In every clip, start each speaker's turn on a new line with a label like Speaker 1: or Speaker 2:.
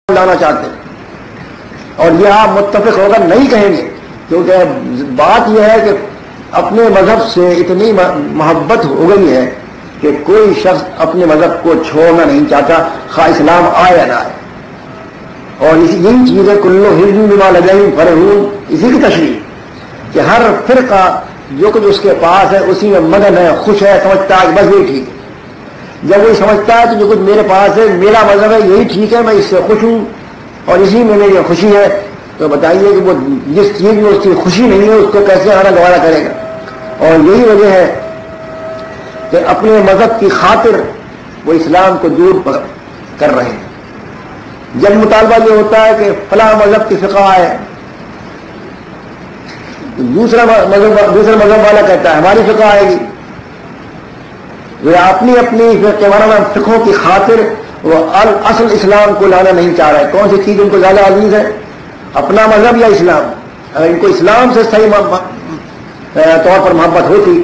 Speaker 1: لانا چاہتے ہیں، اور یہ آپ متفق ہو کر نہیں کہیں گے، کیونکہ بات یہ ہے کہ اپنے مذہب سے اتنی محبت ہو گئی ہے کہ کوئی شخص اپنے مذہب کو چھوڑنا نہیں چاہتا، خواہ اسلام آئے یا نہ آئے. اور یہی چیز ہے کلو حزب بما لدیہم فرحون، اسی کی تشریح کہ ہر فرقہ جو کچھ اس کے پاس ہے اسی میں مگن ہے، خوش ہے، سمجھتا ہے بس یہی ٹھیک ہے. جب وہ سمجھتا ہے کہ جو کچھ میرے پاس ہے میرا مذہب ہے یہی ٹھیک ہے، میں اس سے خوش ہوں اور اسی میں میری خوشی ہے، تو بتائیے کہ وہ جس چیز میں اس کی خوشی نہیں ہے اس کو کیسے آنا گوارا کرے گا. اور یہی وجہ ہے کہ اپنے مذہب کی خاطر وہ اسلام کو دور کر رہے ہیں. جب مطالبہ یہ ہوتا ہے کہ فلاں مذہب کی فقہ ہے، دوسرا مذہب والا کہتا ہے ہماری فقہ آئے گی. وہ اپنی فقہوں کی خاطر وہ اصل اسلام کو لانا نہیں چاہ رہے. کون سی چیز ان کو زیادہ عزیز ہے، اپنا مذہب یا اسلام؟ اگر ان کو اسلام سے صحیح طور پر محبت ہوتی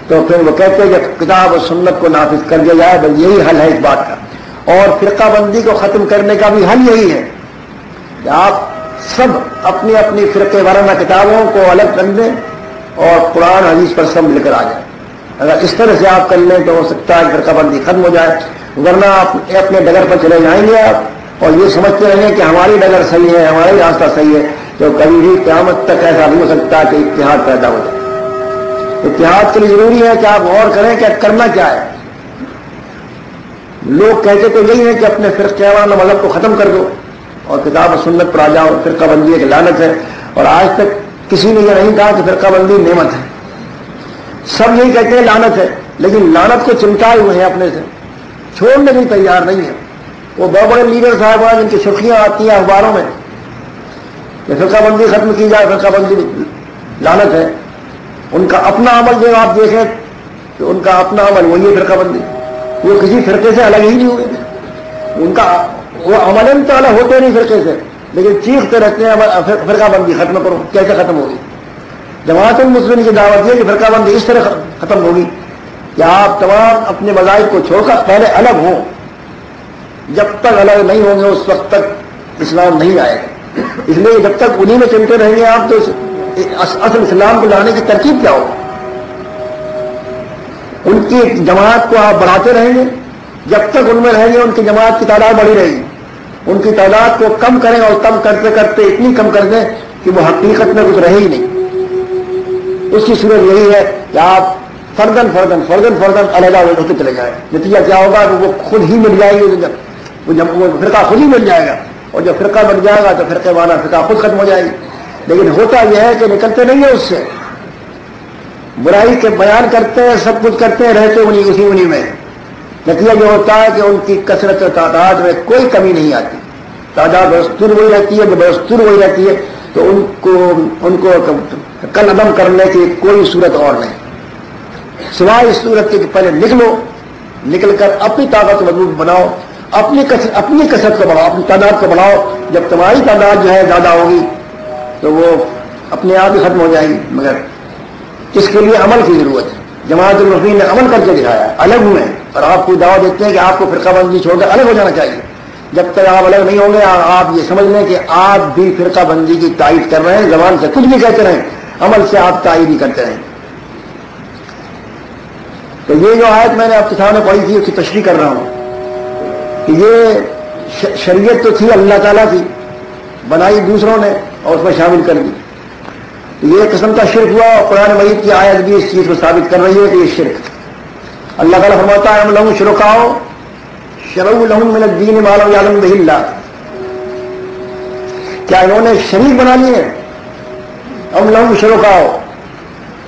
Speaker 1: تو پھر وہ کہتے ہیں کہ کتاب و سنت کو نافذ کر دیا جائے، بس یہی حل ہے اس بات کا. اور فرقہ بندی کو ختم کرنے کا بھی حل یہی ہے کہ آپ سب اپنی اپنی فرقے وارانہ کتابوں کو الگ کر دیں اور قرآن حدیث پر سب مل کر آ جائیں. اگر اس طرح سے آپ کر لیں تو ہو سکتا ہے فرقہ بندی ختم ہو جائے، ورنہ آپ اپنے ڈگر پر چلے جائیں گے آپ اور یہ سمجھتے رہیں گے کہ ہماری ڈگر صحیح ہے، ہماری راستہ صحیح ہے، تو کبھی بھی قیامت تک ایسا نہیں ہو سکتا کہ اتحاد پیدا ہو جائے. اتحاد کے لیے ضروری ہے کہ آپ غور کریں کہ کرنا کیا ہے. لوگ کہتے تو یہی ہے کہ اپنے فرقے وارانہ مذہب کو ختم کر دو اور کتاب و سنت پر آ جاؤ، فرقہ بندی ایک لعنت ہے. اور آج تک کسی نے یہ نہیں کہا کہ فرقہ بندی نعمت ہے. سب یہی کہتے ہیں لعنت ہے، لیکن لعنت کو چمٹائے ہوئے ہیں، اپنے سے چھوڑنے کی تیار نہیں ہے. وہ بڑے بڑے لیڈر صاحبان جن کی سرخیاں آتی ہیں اخباروں میں کہ فرقہ بندی ختم کی جائے، فرقہ بندی لعنت ہے، ان کا اپنا عمل جو آپ دیکھیں کہ ان کا اپنا عمل وہی ہے فرقہ بندی. وہ کسی فرقے سے الگ ہی نہیں ہوئے، ان کا وہ عملاً تو الگ ہوتے نہیں فرقے سے، لیکن چیختے رہتے ہیں فرقہ بندی ختم کرو. کیسے ختم ہوگی؟ جماعت المسلمین کی دعوت ہے کہ فرقہ بندی اس طرح ختم ہوگی کہ آپ تمام اپنے مذاہب کو چھوڑ کر پہلے الگ ہوں. جب تک الگ نہیں ہوں گے اس وقت تک اسلام نہیں آئے گا. اس لیے جب تک انہی میں چمٹے رہیں گے آپ تو اصل اسلام کو لانے کی ترکیب کیا ہوگی؟ ان کی جماعت کو آپ بڑھاتے رہیں گے، جب تک ان میں رہیں گے ان کی جماعت کی تعداد بڑھی رہے گی. ان کی تعداد کو کم کریں اور کم کرتے کرتے اتنی کم کر دیں کہ وہ حقیقت میں کچھ رہے ہی نہیں. اس کی صورت یہی ہے کہ آپ فردن علیحدہ ہوتے چلے جائیں. نتیجہ کیا ہوگا کہ وہ خود ہی مل جائے گی، وہ فرقہ خود ہی مل جائے گا، اور جب فرقہ بن جائے گا تو فرقے والا فرقہ خود ختم ہو جائے گی. لیکن ہوتا یہ ہے کہ نکلتے نہیں ہیں اس سے، برائی کے بیان کرتے ہیں، سب کچھ کرتے ہیں، رہتے انہی میں. نتیجہ یہ ہوتا ہے کہ ان کی کثرت و تعداد میں کوئی کمی نہیں آتی، تعداد برستر وہی رہتی ہے، برستر وہی رہتی ہے. تو ان کو کل عدم کرنے کی کوئی صورت اور نہیں سوائے اس صورت کے کہ پہلے نکل کر اپنی طاقت مضبوط بناؤ، اپنی کثرت کو بڑھاؤ، اپنی تعداد کو بڑھاؤ. جب تمہاری تعداد جو ہے زیادہ ہوگی تو وہ اپنے آپ ہی ختم ہو جائے گی. مگر اس کے لیے عمل کی ضرورت ہے. جماعت المسلمین نے عمل کر کے دکھایا، الگ ہوئے، اور آپ کو دعوت دیتے ہیں کہ آپ کو فرقہ بندی چھوڑ کر الگ ہو جانا چاہیے. جب تک آپ الگ نہیں ہوں گے آپ یہ سمجھ لیں کہ آپ بھی فرقہ بندی کی تائید کر رہے ہیں. زبان سے کچھ بھی کہتے رہیں، عمل سے آپ تائید ہی کرتے رہیں. تو یہ جو آیت میں نے آپ کے سامنے پڑھی تھی اس کی تشریح کر رہا ہوں کہ یہ شریعت تو تھی اللہ تعالیٰ کی، بنائی دوسروں نے اور اس میں شامل کر دی. یہ قسم کا شرک ہوا، اور قرآن مجید کی آیت بھی اس چیز کو ثابت کر رہی ہے کہ یہ شرک. اللہ تعالیٰ فرماتا ہے ام لہم شرکاء شرعوا لہم من الدین ما لم یعلم بہ اللہ. کیا انہوں نے شریک بنا لیے؟ ام لہم شرکاء،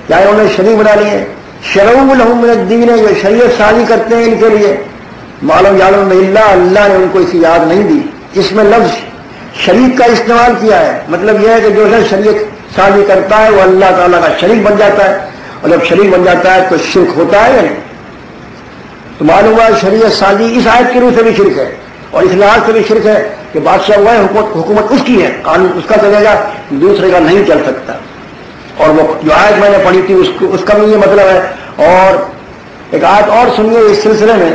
Speaker 1: کیا انہوں نے شریک بنا لیے؟ شرعوا لہم من الدین، جو شریعت سازی کرتے ہیں ان کے لیے، ما لم یعلم بہ اللہ، اللہ نے ان کو اسی یاد نہیں دی. اس میں لفظ شریک کا استعمال کیا ہے. مطلب یہ ہے کہ جو شریعت سازی کرتا ہے وہ اللہ تعالیٰ کا شریک بن جاتا ہے، اور جب شریک بن جاتا ہے تو شرک ہوتا ہے یا نہیں؟ تو معلوم ہوا شریعت سازی اس آیت کی روح سے بھی شرک ہے، اور اس لحاظ سے بھی شرک ہے کہ بادشاہ ہوا ہے، حکومت اس کی ہے، قانون اس کا چلے گا، دوسرے کا نہیں چل سکتا. اور وہ جو آیت میں نے پڑھی تھی اس کا بھی یہ مطلب ہے. اور ایک آیت اور سنیے اس سلسلے میں،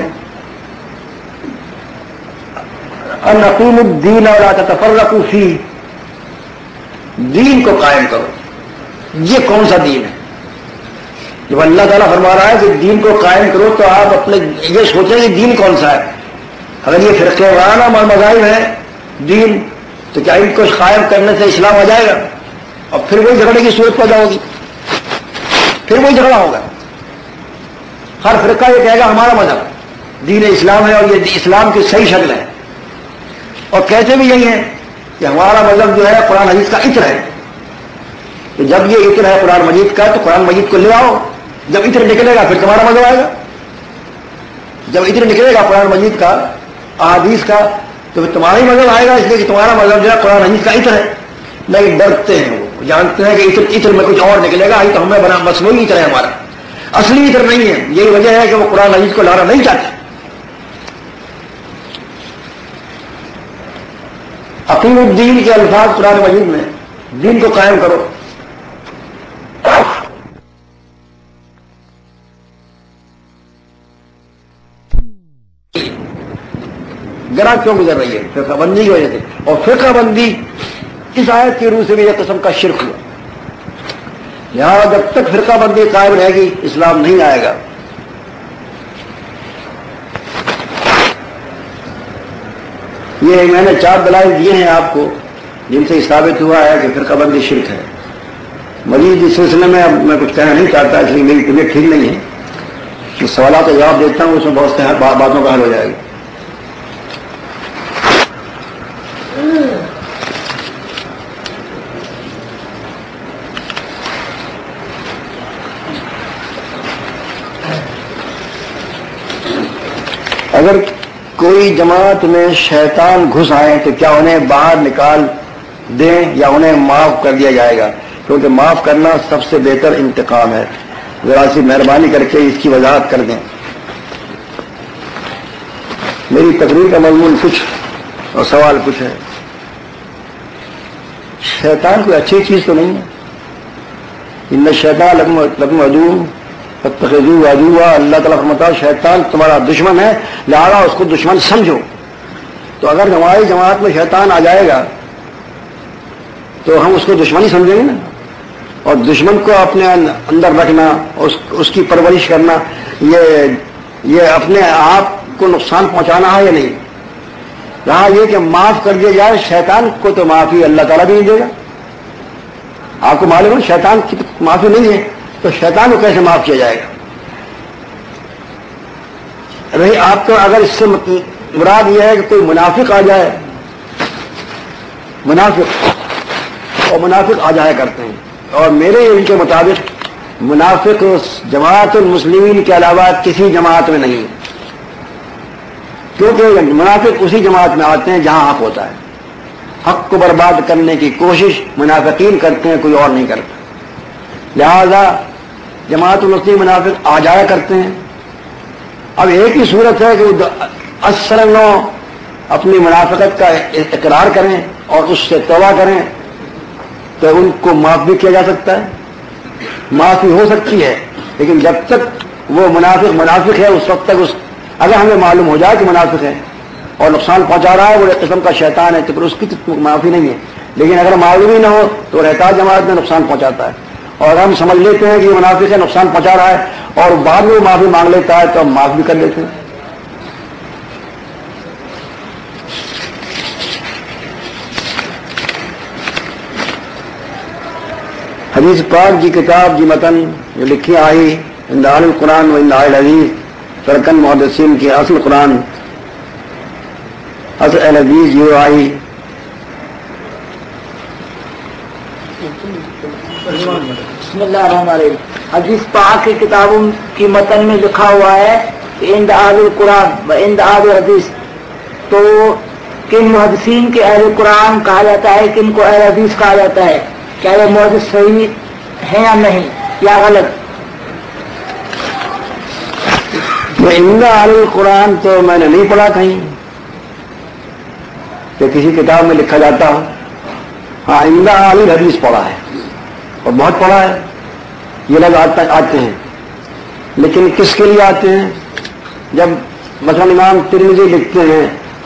Speaker 1: ان اقیموا الدین ولا تتفرقوا فیہ، دین کو قائم کرو. یہ کون سا دین ہے؟ جب اللہ تعالیٰ فرما رہا ہے کہ دین کو قائم کرو تو آپ اپنے یہ سوچیں کہ دین کون سا ہے. اگر یہ فرقے وارانہ مذاہب ہے دین، تو کیا ان کو قائم کرنے سے اسلام آ جائے گا؟ اور پھر وہی جھگڑے کی صورت پیدا ہوگی، پھر وہی جھگڑا ہوگا. ہر فرقہ یہ کہے گا ہمارا مذہب دین اسلام ہے اور یہ اسلام کی صحیح شکل ہے، اور کہتے بھی یہی ہیں کہ ہمارا مذہب جو ہے قرآن حدیث کا عطر ہے. تو جب یہ عطر ہے قرآن مجید کا تو قرآن مجید کو لے آؤ. جب عطر نکلے گا پھر تمہارا مذہب آئے گا. جب عطر نکلے گا قرآن مجید کا احادیث کا تو پھر تمہارا ہی مذہب آئے گا، اس لیے کہ تمہارا مذہب جو ہے قرآن حدیث کا عطر ہے. نہیں، ڈرتے ہیں، وہ جانتے ہیں کہ عطر میں کچھ اور نکلے گا، یہ تو ہمیں بنا مصنوعی عطر ہے، ہمارا اصلی عطر نہیں ہے. یہی وجہ ہے کہ وہ قرآن حدیث کو لانا نہیں چاہتے. اقیم الدین کے الفاظ قرآن مجید میں، دین کو قائم کرو. گرا کیوں گزر رہی ہے؟ فرقہ بندی کی وجہ سے. اور فرقہ بندی اس آیت کی روح سے بھی ایک قسم کا شرک ہوا. یہاں جب تک فرقہ بندی قائم رہے گی اسلام نہیں آئے گا. یہ میں نے 4 دلائل دیے ہیں آپ کو جن سے ثابت ہوا ہے کہ فرقہ بندی شرک ہے. مزید اس سلسلے میں اب میں کچھ کہنا نہیں چاہتا، اس لیے میری طبیعت ٹھیک نہیں ہے. اس سوالات کا جواب دیتا ہوں، اس میں بہت سے باتوں کا حل ہو جائے گا. اگر کوئی جماعت میں شیطان گھس آئے تو کیا انہیں باہر نکال دیں یا انہیں معاف کر دیا جائے گا؟ کیونکہ معاف کرنا سب سے بہتر انتقام ہے. ذرا سی مہربانی کر کے اس کی وضاحت کر دیں. میری تقریر کا مضمون کچھ اور سوال کچھ ہے. شیطان کوئی اچھی چیز تو نہیں ہے. ان الشیطان لکم عدو فاتخذوہ عدوا. اللہ تعالیٰ فرماتا ہے شیطان تمہارا دشمن ہے، لہذا اس کو دشمن سمجھو. تو اگر ہماری جماعت میں شیطان آ جائے گا تو ہم اس کو دشمن ہی سمجھیں گے نا. اور دشمن کو اپنے اندر رکھنا، اس کی پرورش کرنا، یہ اپنے آپ کو نقصان پہنچانا ہے یا نہیں؟ رہا یہ کہ معاف کر دیا جائے، شیطان کو تو معافی اللہ تعالیٰ بھی نہیں دے گا. آپ کو معلوم ہے شیطان کی معافی نہیں ہے، تو شیطان کو کیسے معاف کیا جائے گا؟ رہی آپ کو اگر اس سے مراد یہ ہے کہ کوئی منافق آ جائے، منافق آ جایا کرتے ہیں، اور میرے علم کے مطابق منافق جماعت المسلمین کے علاوہ کسی جماعت میں نہیں، کیونکہ منافق اسی جماعت میں آتے ہیں جہاں حق ہوتا ہے. حق کو برباد کرنے کی کوشش منافقین کرتے ہیں، کوئی اور نہیں کرتا. لہذا جماعت المسلمین منافق آ جایا کرتے ہیں. اب ایک ہی صورت ہے کہ وہ اصل اپنی منافقت کا اقرار کریں اور اس سے توبہ کریں تو ان کو معاف بھی کیا جا سکتا ہے، معافی ہو سکتی ہے. لیکن جب تک وہ منافق ہے اس وقت تک اگر ہمیں معلوم ہو جائے کہ منافق ہے اور نقصان پہنچا رہا ہے، وہ ایک قسم کا شیطان ہے، تو پھر اس کی معافی نہیں ہے. لیکن اگر معلوم ہی نہ ہو تو رہتا ہے جماعت میں نقصان پہنچاتا ہے، اور ہم سمجھ لیتے ہیں کہ یہ منافق ہے، نقصان پہنچا رہا ہے، اور بعد میں وہ معافی مانگ لیتا ہے تو ہم معاف بھی کر لیتے ہیں. حدیث پاک کی کتاب کی متن جو لکھی آئی عند اہل القرآن و عند اہل الحدیث، فرقن محدثین کی اصل قرآن اصل اہل حدیث جو آئی.
Speaker 2: بسم اللہ الرحمن الرحیم. حدیث پاک کی کتابوں کی متن میں لکھا ہوا ہے کہ عند اہل القرآن و عند اہل الحدیث. تو کن محدثین کے اہل قرآن کہا جاتا ہے، کن کو اہل حدیث کہا جاتا ہے؟ کیا یہ محدث صحیح ہے یا نہیں یا غلط؟
Speaker 1: عند اہل القرآن تو میں نے نہیں پڑھا کہیں کہ کسی کتاب میں لکھا جاتا ہو. ہاں عند اہل الحدیث پڑھا ہے اور بہت پڑھا ہے. یہ لوگ آتے ہیں، لیکن کس کے لیے آتے ہیں؟ جب مثلا امام ترمذی لکھتے ہیں